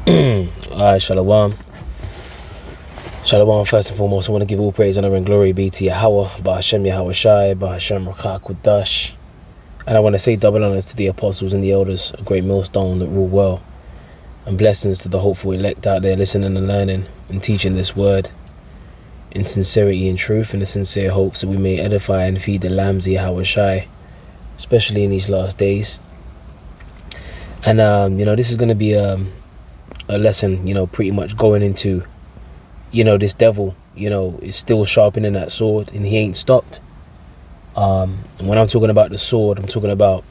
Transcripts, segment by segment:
Alright, Shalom. Shalom, first and foremost, I want to give all praise, honor, and glory be to Yahweh, Ba'ashem Yahweh Shai, Ba'ashem Rakah Kudash. And I want to say double honors to the apostles and the elders, a great millstone that rule well. And blessings to the hopeful elect out there listening and learning and teaching this word in sincerity and truth, and the sincere hopes that we may edify and feed the lambs of Yahweh Shai, especially in these last days. And, this is going to be a lesson, pretty much going into, this devil, is still sharpening that sword and he ain't stopped. And when I'm talking about the sword, I'm talking about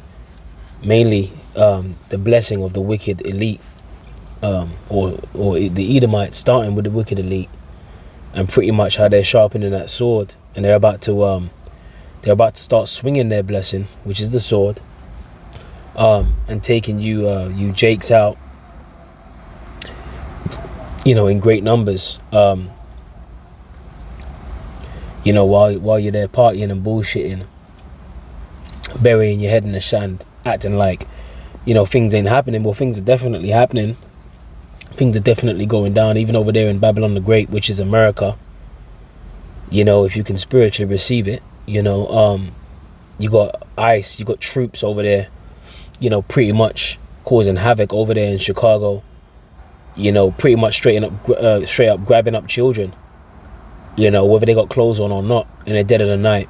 mainly the blessing of the wicked elite, or the Edomites, starting with the wicked elite, and pretty much how they're sharpening that sword, and they're about to start swinging their blessing, which is the sword, and taking you JAKES out, in great numbers, while you're there partying and bullshitting, burying your head in the sand, acting like, things ain't happening. Well, things are definitely happening. Things are definitely going down, even over there in Babylon the Great, which is America. If you can spiritually receive it, you got ICE, you got troops over there, pretty much causing havoc over there in Chicago. Pretty much straight up grabbing up children, whether they got clothes on or not, in the dead of the night,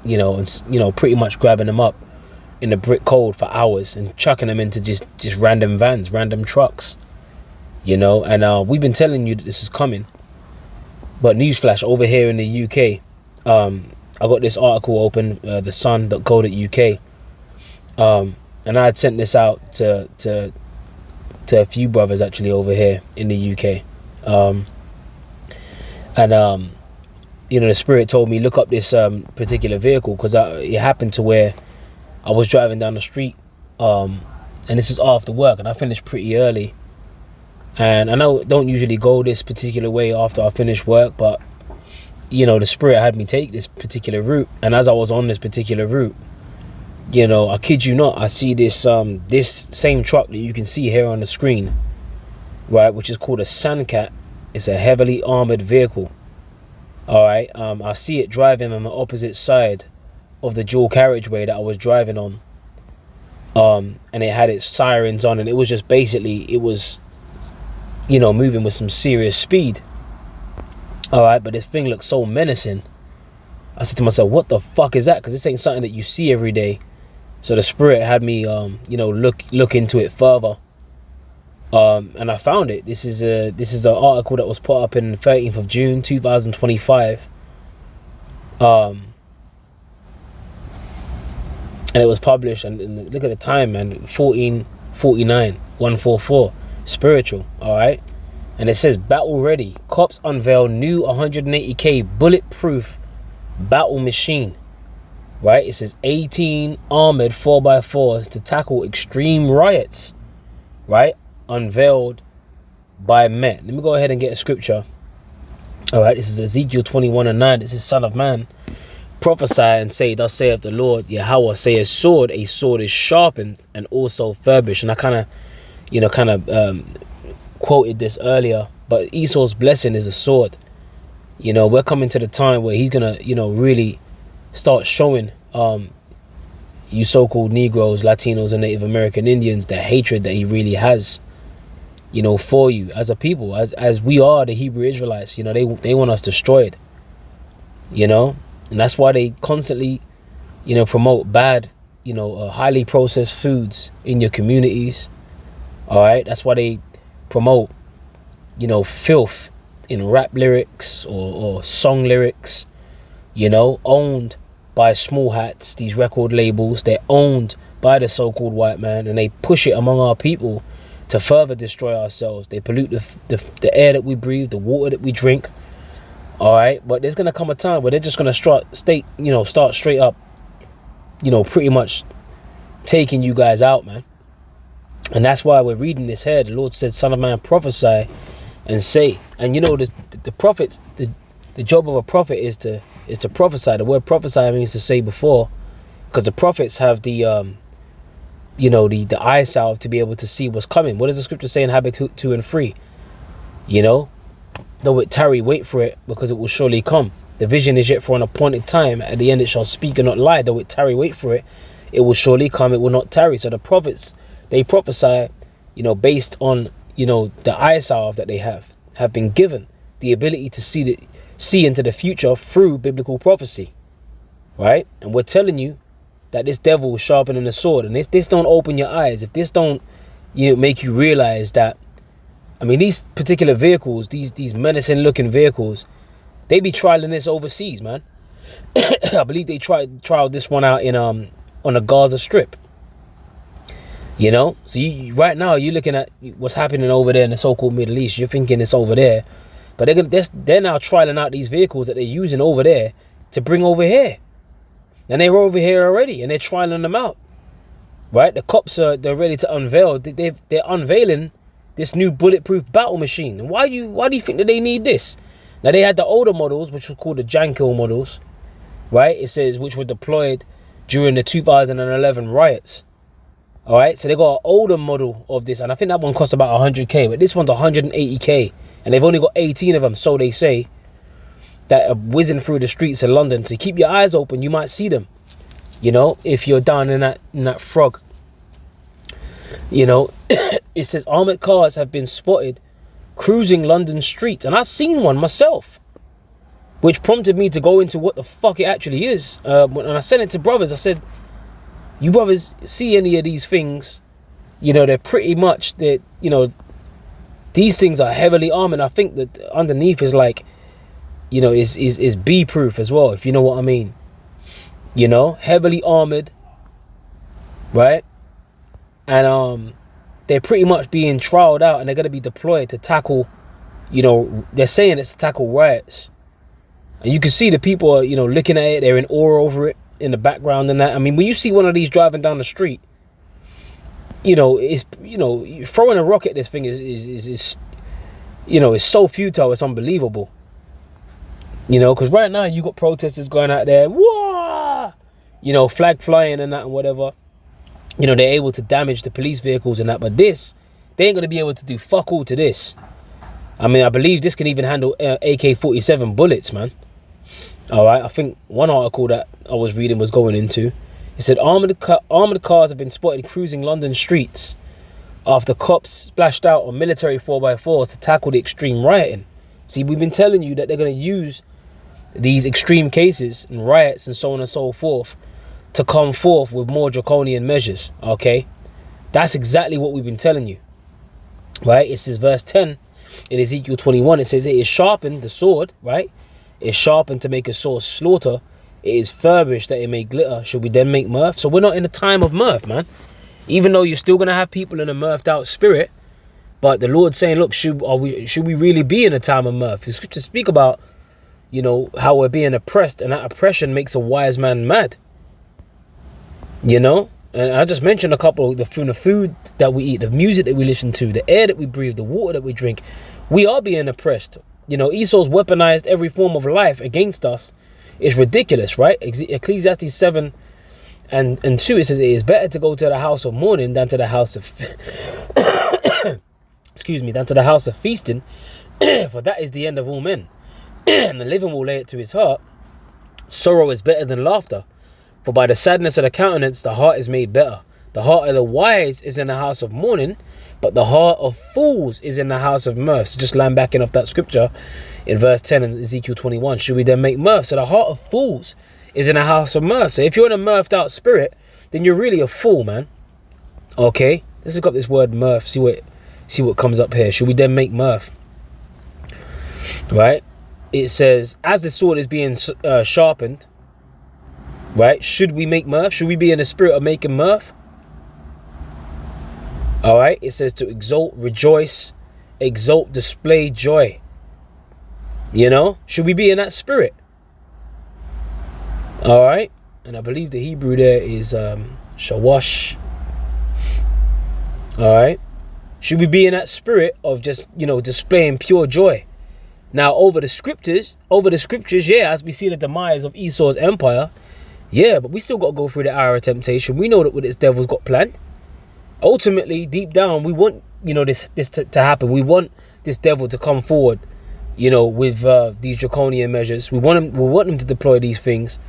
and pretty much grabbing them up in the brick cold for hours and chucking them into just random vans, random trucks, and we've been telling you that this is coming. But newsflash, over here in the UK, I got this article open, the sun.co.uk, and I had sent this out to a few brothers actually over here in the UK, the Spirit told me look up this particular vehicle, because it happened to where I was driving down the street, and this is after work, and I finished pretty early, and I don't usually go this particular way after I finish work, but the Spirit had me take this particular route, and as I was on this particular route, I kid you not, I see this this same truck that you can see here on the screen, right, which is called a Sandcat. It's a heavily armored vehicle. All right, I see it driving on the opposite side of the dual carriageway that I was driving on, and it had its sirens on, and it was just basically, it was, moving with some serious speed. All right, but this thing looks so menacing. I said to myself, what the fuck is that? Because this ain't something that you see every day. So the Spirit had me, look into it further, and I found it. This is an article that was put up in the 13th of June, 2025, and it was published. And look at the time, man, 1449, 144, spiritual. All right, and it says battle ready. Cops unveil new 180k bulletproof battle machine. Right, it says 18 armored 4x4s to tackle extreme riots, right, unveiled by Met. Let me go ahead and get a scripture. All right, this is Ezekiel 21:9. This is Son of Man, prophesy and say, thus saith the Lord Yahweh, say a sword is sharpened and also furbished. And I kind of quoted this earlier, but Esau's blessing is a sword. We're coming to the time where he's gonna really start showing you so-called Negroes, Latinos, and Native American Indians the hatred that he really has, for you as a people, as we are the Hebrew Israelites. They want us destroyed, and that's why they constantly, promote bad, highly processed foods in your communities. All right, that's why they promote, filth in rap lyrics or song lyrics, owned by small hats, these record labels. They're owned by the so-called white man, and they push it among our people to further destroy ourselves. They pollute the air that we breathe, the water that we drink. All right, but there's gonna come a time where they're just gonna start straight up, pretty much taking you guys out, man. And that's why we're reading this here. The Lord said, Son of Man, prophesy and say. And the prophets, the job of a prophet is to prophesy. The word prophesy means to say before, because the prophets have the the eye salve to be able to see what's coming. What does the scripture say in Habakkuk 2 and 3? Though it tarry, wait for it, because it will surely come. The vision is yet for an appointed time. At the end it shall speak and not lie. Though it tarry, wait for it, it will surely come, it will not tarry. So the prophets, they prophesy, based on, the eye salve that they have been given the ability to see into the future through biblical prophecy, right? And we're telling you that this devil is sharpening the sword. And if this don't open your eyes, if this don't, make you realize that, these particular vehicles, these menacing looking vehicles, they be trialing this overseas, man. I believe they trialed this one out in on the Gaza Strip. So right now you're looking at what's happening over there in the so-called Middle East. You're thinking it's over there, but they're now trialing out these vehicles that they're using over there to bring over here. And they were over here already, and they're trialing them out, right? The cops they're ready to unveil. They're unveiling this new bulletproof battle machine. And why do you think that they need this? Now, they had the older models, which were called the JAKES models, right? It says which were deployed during the 2011 riots. All right, so they got an older model of this, and I think that one cost about 100k, but this one's 180k, and they've only got 18 of them, so they say, that are whizzing through the streets of London. So keep your eyes open, you might see them, if you're down in that frog. It says armored cars have been spotted cruising London streets, and I've seen one myself, which prompted me to go into what the fuck it actually is. And I sent it to brothers. I said, you brothers see any of these things, they're pretty much, these things are heavily armed, and I think that underneath is like, is bee proof as well, if you know what I mean. Heavily armored, right? And they're pretty much being trialed out, and they're going to be deployed to tackle, they're saying it's to tackle riots. And you can see the people are, looking at it, they're in awe over it in the background and that. When you see one of these driving down the street, it's, throwing a rock at this thing is it's so futile, it's unbelievable. Because right now you got protesters going out there, whoa, flag flying and that and whatever. They're able to damage the police vehicles and that, but this, they ain't going to be able to do fuck all to this. I believe this can even handle AK-47 bullets, man. All right, I think one article that I was reading was going into, it said armored cars have been spotted cruising London streets after cops splashed out on military 4x4 to tackle the extreme rioting. See, we've been telling you that they're going to use these extreme cases and riots and so on and so forth to come forth with more draconian measures, okay? That's exactly what we've been telling you, right? It says verse 10 in Ezekiel 21, it says it is sharpened, the sword, right? It is sharpened to make a sword slaughter. It is furbished that it may glitter. Should we then make mirth? So we're not in a time of mirth, man. Even though you're still going to have people in a mirthed out spirit, but the Lord's saying, look, should we really be in a time of mirth? The scriptures speak about, how we're being oppressed, and that oppression makes a wise man mad. And I just mentioned a couple, from the food that we eat, the music that we listen to, the air that we breathe, the water that we drink, we are being oppressed. Esau's weaponized every form of life against us. It's ridiculous, right? Ecclesiastes 7 and 2, it says, it is better to go to the house of mourning than to the house of than to the house of feasting, for that is the end of all men. And the living will lay it to his heart. Sorrow is better than laughter, for by the sadness of the countenance the heart is made better. The heart of the wise is in the house of mourning, but the heart of fools is in the house of mirth. So just land backing off that scripture in verse 10 in Ezekiel 21. Should we then make mirth? So the heart of fools is in the house of mirth. So if you're in a mirthed out spirit, then you're really a fool, man. Okay, let's look up this word mirth. See what comes up here. Should we then make mirth? Right? It says, as the sword is being sharpened, right? Should we make mirth? Should we be in the spirit of making mirth? All right. It says to exalt, rejoice, exult, display joy. Should we be in that spirit? All right. And I believe the Hebrew there is shawash. All right. Should we be in that spirit of just, displaying pure joy? Now, over the scriptures, yeah, as we see the demise of Esau's empire, yeah, but we still got to go through the hour of temptation. We know that what this devil's got planned. ultimately, deep down, we want, you know, this to happen. We want this devil to come forward, you know, with these draconian measures. We want them to deploy these things,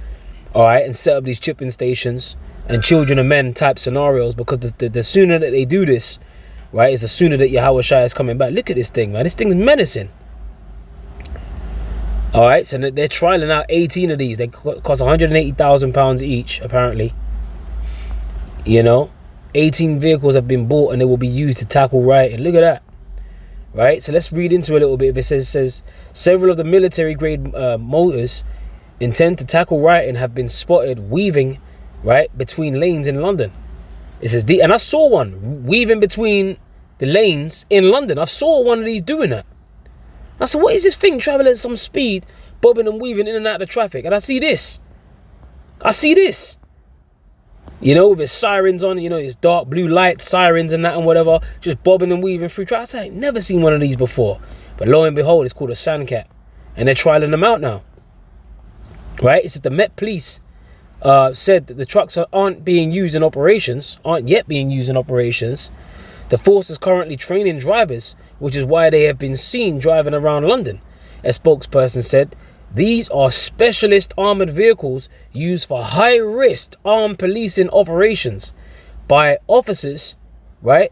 all right, and set up these chipping stations and children of men type scenarios, because the sooner that they do this, right, is the sooner that Yahweh Shai is coming back. Look at this thing, man. This thing's menacing. All right, so they're trialing out 18 of these. They cost £180,000 each, apparently. You know, 18 vehicles have been bought and they will be used to tackle rioting. Look at that. Right, so let's read into it a little bit. It says several of the military grade motors intend to tackle rioting have been spotted weaving, right, between lanes in London. It says and I saw one weaving between the lanes in London. I saw one of these doing that. I said, what is this thing traveling at some speed, bobbing and weaving in and out of the traffic? And I see this. You know, with its sirens on, you know, it's dark blue light, sirens and that and whatever, just bobbing and weaving through traffic. I said, I ain't never seen one of these before. But lo and behold, it's called a Sandcat. And they're trialing them out now. Right? It says the Met Police said that the trucks aren't yet being used in operations. The force is currently training drivers, which is why they have been seen driving around London. A spokesperson said, these are specialist armored vehicles used for high-risk armed policing operations by officers, right?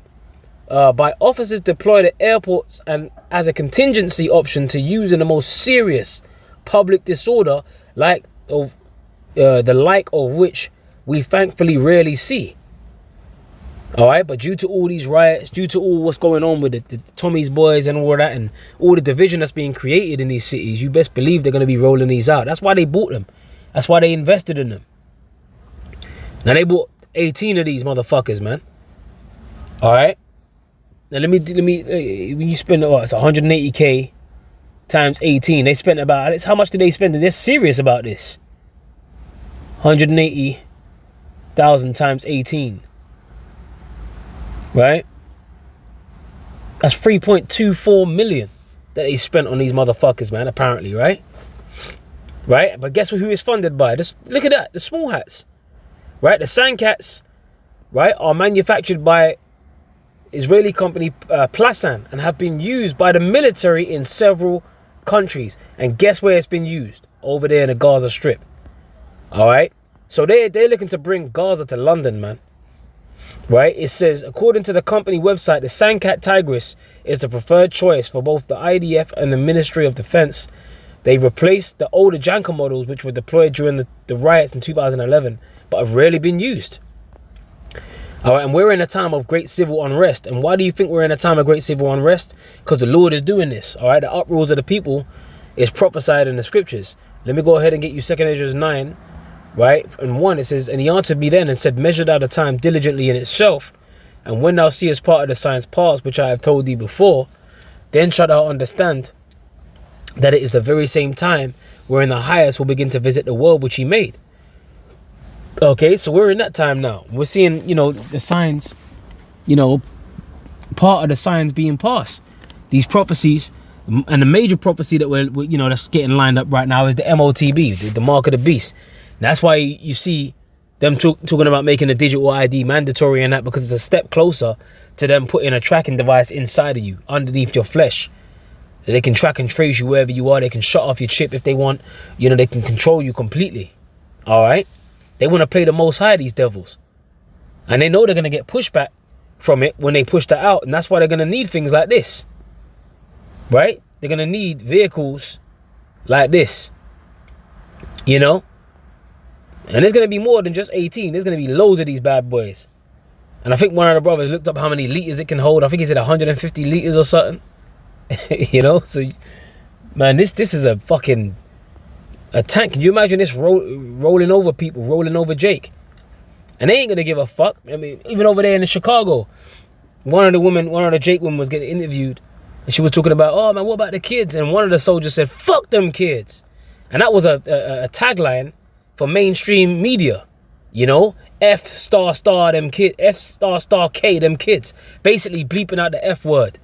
By officers deployed at airports and as a contingency option to use in the most serious public disorder, the like of which we thankfully rarely see. All right, but due to all these riots, due to all what's going on with the Tommy's boys and all that, and all the division that's being created in these cities, you best believe they're going to be rolling these out. That's why they bought them. That's why they invested in them. Now they bought 18 of these motherfuckers, man. All right. Now let me. When you spend it's 180K times 18, they spent about. How much did they spend? They're serious about this. 180,000 times 18. Right? That's 3.24 million that they spent on these motherfuckers, man, apparently, right? Right? But guess who is funded by? Just look at that, the small hats. Right? The Sandcats, right, are manufactured by Israeli company Plasan and have been used by the military in several countries. And guess where it's been used? Over there in the Gaza Strip. All right? So they're looking to bring Gaza to London, man. Right, it says, according to the company website, the Sandcat Tigris is the preferred choice for both the IDF and the Ministry of Defense. They replaced the older Janka models, which were deployed during the riots in 2011, but have rarely been used. All right, and we're in a time of great civil unrest. And why do you think we're in a time of great civil unrest? Because the Lord is doing this. All right, the uproars of the people is prophesied in the scriptures. Let me go ahead and get you 2 Ezra 9. Right, and 1 it says, and he answered me then and said, measure thou the time diligently in itself, and when thou seest part of the signs past, which I have told thee before, then shalt thou understand that it is the very same time wherein the highest will begin to visit the world which he made. Okay, so we're in that time now. We're seeing, you know, the signs, you know, part of the signs being passed. These prophecies, and the major prophecy that we're you know, that's getting lined up right now is the MOTB, the mark of the beast. That's why you see them talking about making the digital ID mandatory and that, because it's a step closer to them putting a tracking device inside of you, underneath your flesh. They can track and trace you wherever you are. They can shut off your chip if they want. You know, they can control you completely. All right? They want to play the most high, these devils. And they know they're going to get pushback from it when they push that out. And that's why they're going to need things like this. Right? They're going to need vehicles like this. You know? And there's going to be more than just 18. There's going to be loads of these bad boys. And I think one of the brothers looked up how many liters it can hold. I think he said 150 liters or something. You know? So, man, this is a fucking a tank. Can you imagine this rolling over people, rolling over Jake? And they ain't going to give a fuck. I mean, even over there in Chicago, one of the Jake women was getting interviewed. And she was talking about, oh, man, what about the kids? And one of the soldiers said, fuck them kids. And that was a tagline for mainstream media, you know, F star them kids, F star K them kids, basically bleeping out the F word,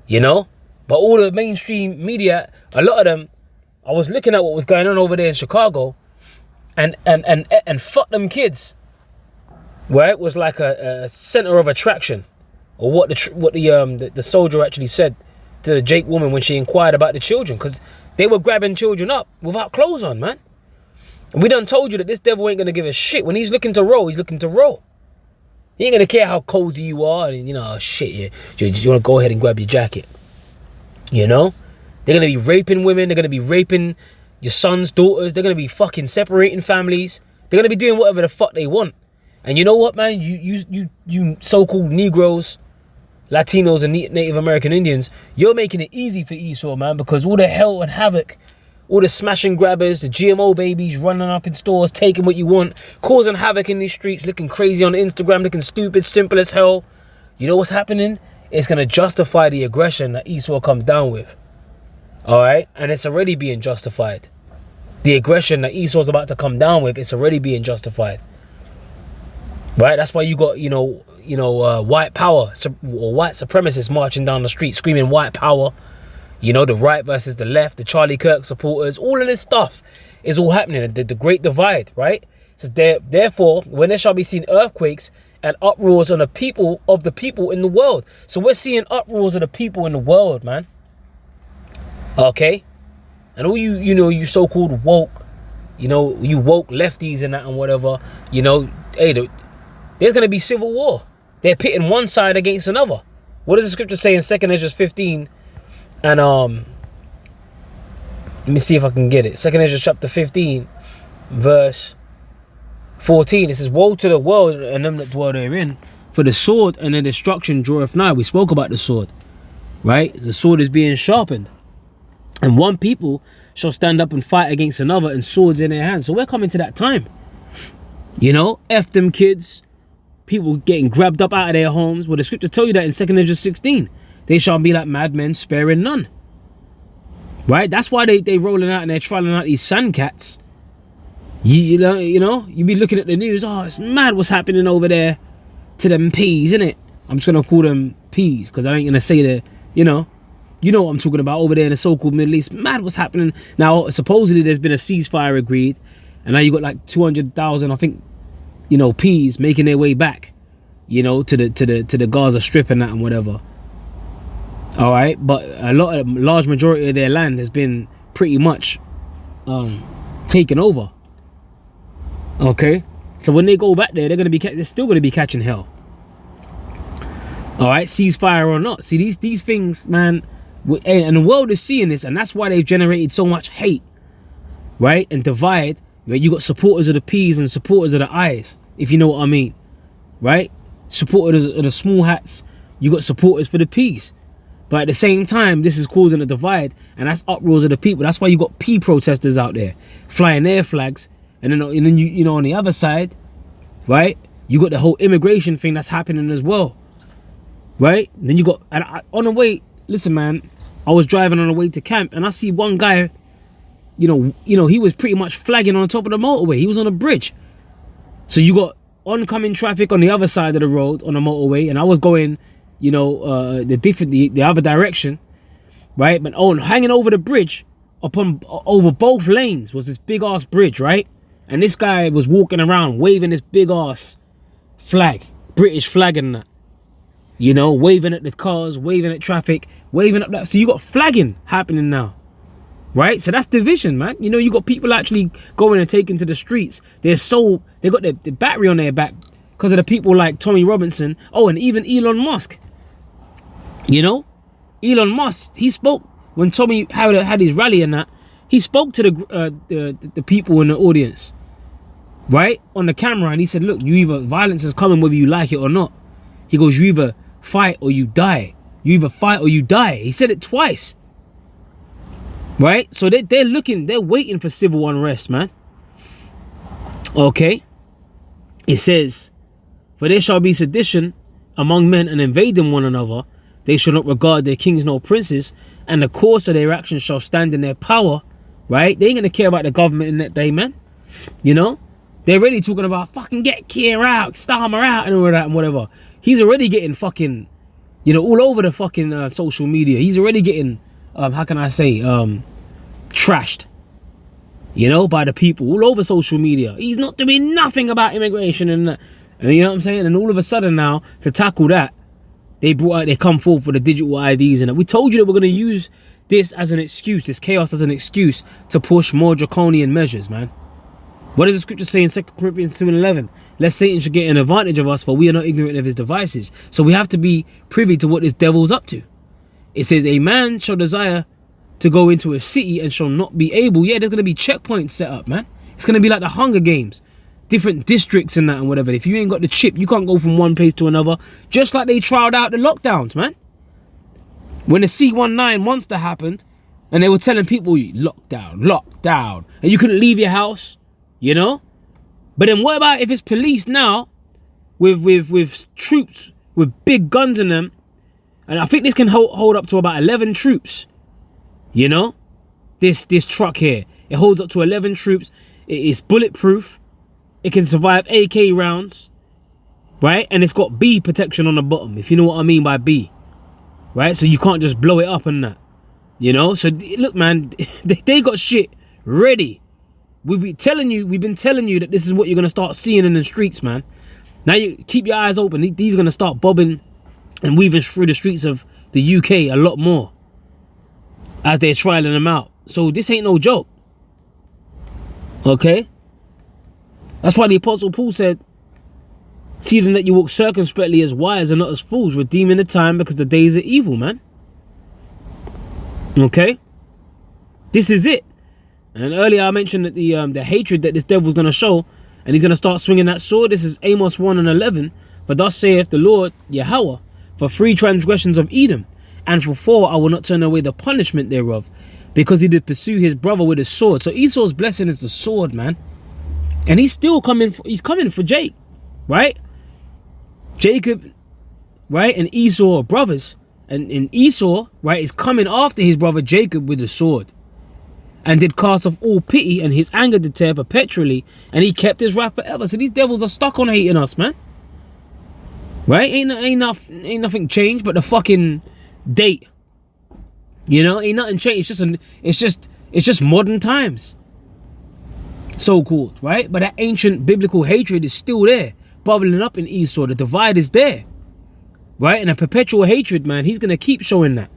you know. But all the mainstream media, a lot of them, I was looking at what was going on over there in Chicago, and fuck them kids. right, was like a center of attraction, or what the soldier actually said to the Jake woman when she inquired about the children, because they were grabbing children up without clothes on, man. And we done told you that this devil ain't gonna give a shit. When he's looking to roll, he's looking to roll. He ain't gonna care how cozy you are, and oh shit, you wanna go ahead and grab your jacket. You know? They're gonna be raping women, they're gonna be raping your sons, daughters, they're gonna be fucking separating families. They're gonna be doing whatever the fuck they want. And you know what, man? You so-called Negroes, Latinos, and Native American Indians, you're making it easy for Esau, man, because all the hell and havoc, all the smashing grabbers, the GMO babies running up in stores, taking what you want, causing havoc in these streets, looking crazy on Instagram, looking stupid, simple as hell. You know what's happening? It's going to justify the aggression that Esau comes down with. All right? And it's already being justified. The aggression that Esau's about to come down with, it's already being justified. Right? That's why you got, white power or white supremacists marching down the street screaming white power. You know, the right versus the left, the Charlie Kirk supporters, all of this stuff is all happening. The great divide, right? So therefore, when there shall be seen earthquakes and uproars on the people in the world. So we're seeing uproars of the people in the world, man. Okay? And all you so-called woke, you woke lefties and that and whatever, hey, there's going to be civil war. They're pitting one side against another. What does the scripture say in 2 Ezra 15? And let me see if I can get it. 2 Ezra chapter 15, verse 14. It says, woe to the world and them that dwell therein, for the sword and the destruction draweth nigh. We spoke about the sword, right? The sword is being sharpened. And one people shall stand up and fight against another, and swords in their hands. So we're coming to that time. F them kids. People getting grabbed up out of their homes. Well, the scripture tell you that in 2 Ezra 16. They shall be like madmen, sparing none. Right? That's why they rolling out and they're trialing out these Sandcats. You be looking at the news. Oh, it's mad what's happening over there to them peas, isn't it? I'm just going to call them peas because I ain't going to say that, you know what I'm talking about over there in the so-called Middle East. Mad what's happening. Now, supposedly there's been a ceasefire agreed. And now you got like 200,000, I think, peas making their way back, to the Gaza Strip and that and whatever. All right, but large majority of their land has been pretty much taken over. Okay, so when they go back there, they're still gonna be catching hell. All right, ceasefire or not. See these things, man, and the world is seeing this, and that's why they've generated so much hate, right, and divide. Right? You got supporters of the P's and supporters of the I's, if you know what I mean, right? Supporters of the small hats. You got supporters for the P's. But at the same time, this is causing a divide, and that's uproars of the people. That's why you got P protesters out there flying their flags, and then you on the other side, right? You got the whole immigration thing that's happening as well, right? Then you got on the way. Listen, man, I was driving on the way to camp, and I see one guy. He was pretty much flagging on top of the motorway. He was on a bridge, so you got oncoming traffic on the other side of the road on the motorway, and I was going. The other direction, right? But hanging over the bridge, over both lanes was this big ass bridge, right? And this guy was walking around waving this big ass flag, British flag and that, waving at the cars, waving at traffic, waving up that. So you got flagging happening now, right? So that's division, man. You got people actually going and taking to the streets. They got the battery on their back because of the people like Tommy Robinson. Oh, and even Elon Musk. Elon Musk, he spoke when Tommy had his rally and that. He spoke to the people in the audience, right, on the camera, and he said, "Look, violence is coming whether you like it or not." He goes, "You either fight or you die. You either fight or you die." He said it twice, right? So they're waiting for civil unrest, man. Okay, it says, "For there shall be sedition among men, and invading one another. They shall not regard their kings nor princes, and the course of their actions shall stand in their power," right? They ain't gonna care about the government in that day, man. They're really talking about fucking get Kier out, Starmer out, and all that and whatever. He's already getting fucking, all over the fucking social media. He's already getting, trashed, by the people all over social media. He's not doing nothing about immigration and that. And you know what I'm saying? And all of a sudden now, to tackle that, they come forth with the digital IDs. And we told you that we're going to use this as an excuse, this chaos as an excuse to push more draconian measures, man. What does the scripture say in 2 Corinthians 2:11? Lest Satan should get an advantage of us, for we are not ignorant of his devices. So we have to be privy to what this devil's up to. It says, a man shall desire to go into a city and shall not be able. Yeah, there's going to be checkpoints set up, man. It's going to be like the Hunger Games. Different districts and that and whatever. If you ain't got the chip, you can't go from one place to another. Just like they trialed out the lockdowns, man. When the C19 monster happened, and they were telling people, lockdown, and you couldn't leave your house, you know? But then what about if it's police now, with troops, with big guns in them, and I think this can hold up to about 11 troops, you know? This truck here, it holds up to 11 troops, it is bulletproof, it can survive AK rounds, right? And it's got B protection on the bottom, if you know what I mean by B. Right, so you can't just blow it up and that, you know. So look, man, they got shit ready. We've been telling you that this is what you're gonna start seeing in the streets, man. Now you keep your eyes open. These are gonna start bobbing and weaving through the streets of the UK a lot more as they're trialing them out. So this ain't no joke. Okay, that's why the Apostle Paul said, see then that you walk circumspectly as wise and not as fools, redeeming the time because the days are evil, man. Okay? This is it. And earlier I mentioned that the hatred that this devil's going to show, and he's going to start swinging that sword. This is Amos 1:11. For thus saith the Lord Yahweh, for 3 transgressions of Edom, and for 4 I will not turn away the punishment thereof, because he did pursue his brother with his sword. So Esau's blessing is the sword, man. And he's still coming for Jake, right? Jacob, right, and Esau are brothers. And Esau, right, is coming after his brother Jacob with the sword. And did cast off all pity, and his anger did tear perpetually, and he kept his wrath forever. So these devils are stuck on hating us, man. Right? Ain't nothing changed but the fucking date. You know, ain't nothing changed. It's just modern times. So called, right? But that ancient biblical hatred is still there, bubbling up in Esau. The divide is there, right? And a perpetual hatred, man, he's gonna keep showing that.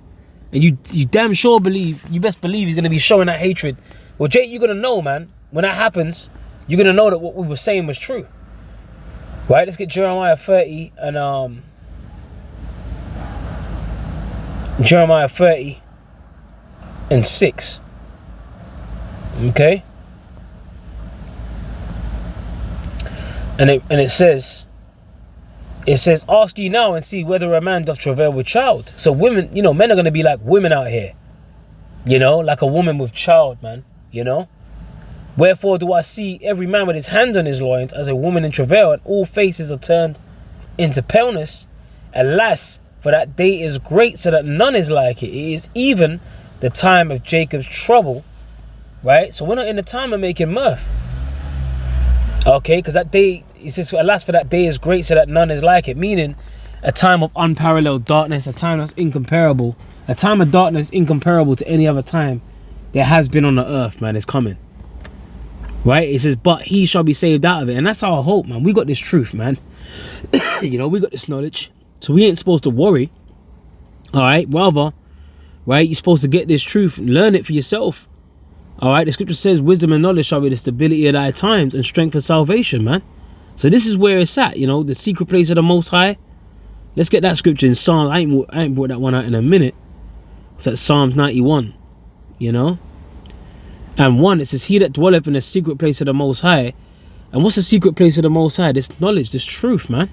And you damn sure you best believe he's gonna be showing that hatred. Well, Jake, you're gonna know, man, when that happens, you're gonna know that what we were saying was true. Right? Let's get Jeremiah 30 and Jeremiah 30 and 6. Okay? And it says, ask ye now and see whether a man doth travail with child. So women, you know, men are going to be like women out here. You know, like a woman with child, man. You know. Wherefore do I see every man with his hand on his loins as a woman in travail, and all faces are turned into paleness. Alas, for that day is great, so that none is like it. It is even the time of Jacob's trouble. Right? So we're not in the time of making mirth. Okay, because that day, it says, alas, for that day is great, so that none is like it. Meaning, a time of unparalleled darkness, a time that's incomparable. A time of darkness incomparable to any other time there has been on the earth, man, is coming. Right? It says, but he shall be saved out of it. And that's our hope, man. We got this truth, man. You know, we got this knowledge. So we ain't supposed to worry. All right? Rather, right, you're supposed to get this truth and learn it for yourself. All right, the scripture says, wisdom and knowledge shall be the stability of thy times, and strength for salvation, man. So this is where it's at, you know, the secret place of the Most High. Let's get that scripture in Psalms. I ain't brought that one out in a minute. It's at Psalms 91, you know. And 1, it says, he that dwelleth in the secret place of the Most High. And what's the secret place of the Most High? This knowledge, this truth, man.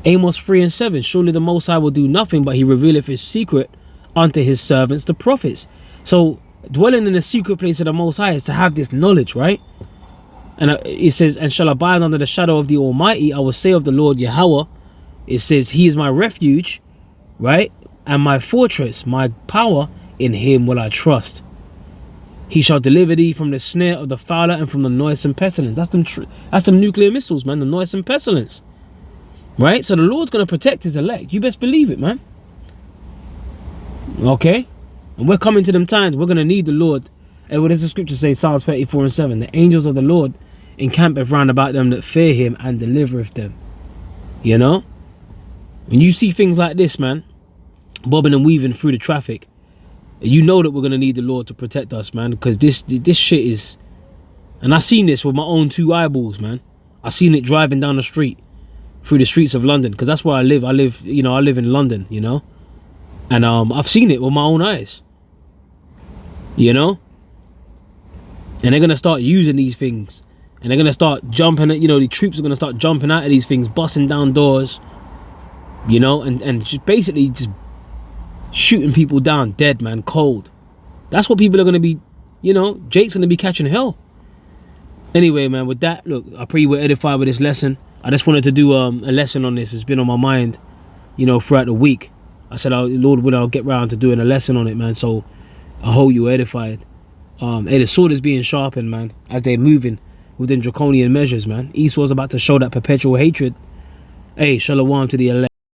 Amos 3 and 7, surely the Most High will do nothing, but he revealeth his secret unto his servants, the prophets. So, dwelling in the secret place of the Most High is to have this knowledge, right? And it says, and shall abide under the shadow of the Almighty, I will say of the Lord Yahweh. It says, he is my refuge, right? And my fortress, my power, in him will I trust. He shall deliver thee from the snare of the fowler and from the noisome pestilence. That's them nuclear missiles, man, the noisome pestilence. Right? So the Lord's going to protect his elect. You best believe it, man. Okay? And we're coming to them times. We're going to need the Lord. And what does the scripture say? Psalms 34 and 7. The angels of the Lord encampeth round about them that fear him and delivereth them. You know? When you see things like this, man, bobbing and weaving through the traffic, you know that we're going to need the Lord to protect us, man, because this shit is... And I seen this with my own two eyeballs, man. I seen it driving down the street, through the streets of London, because that's where I live. I live in London, you know? And I've seen it with my own eyes. You know? And they're going to start using these things. And they're going to start jumping at, the troops are going to start jumping out of these things, busting down doors, you know, and just basically just shooting people down dead, man, cold. That's what people are going to be, Jake's going to be catching hell. Anyway, man, with that, look, I pray you were edified with this lesson. I just wanted to do a lesson on this. It's been on my mind, throughout the week. I said, Lord, when I'll get round to doing a lesson on it, man. So I hope you were edified. Hey, the sword is being sharpened, man, as they're moving within draconian measures, man. Esau's about to show that perpetual hatred. Hey, shalom to the elect.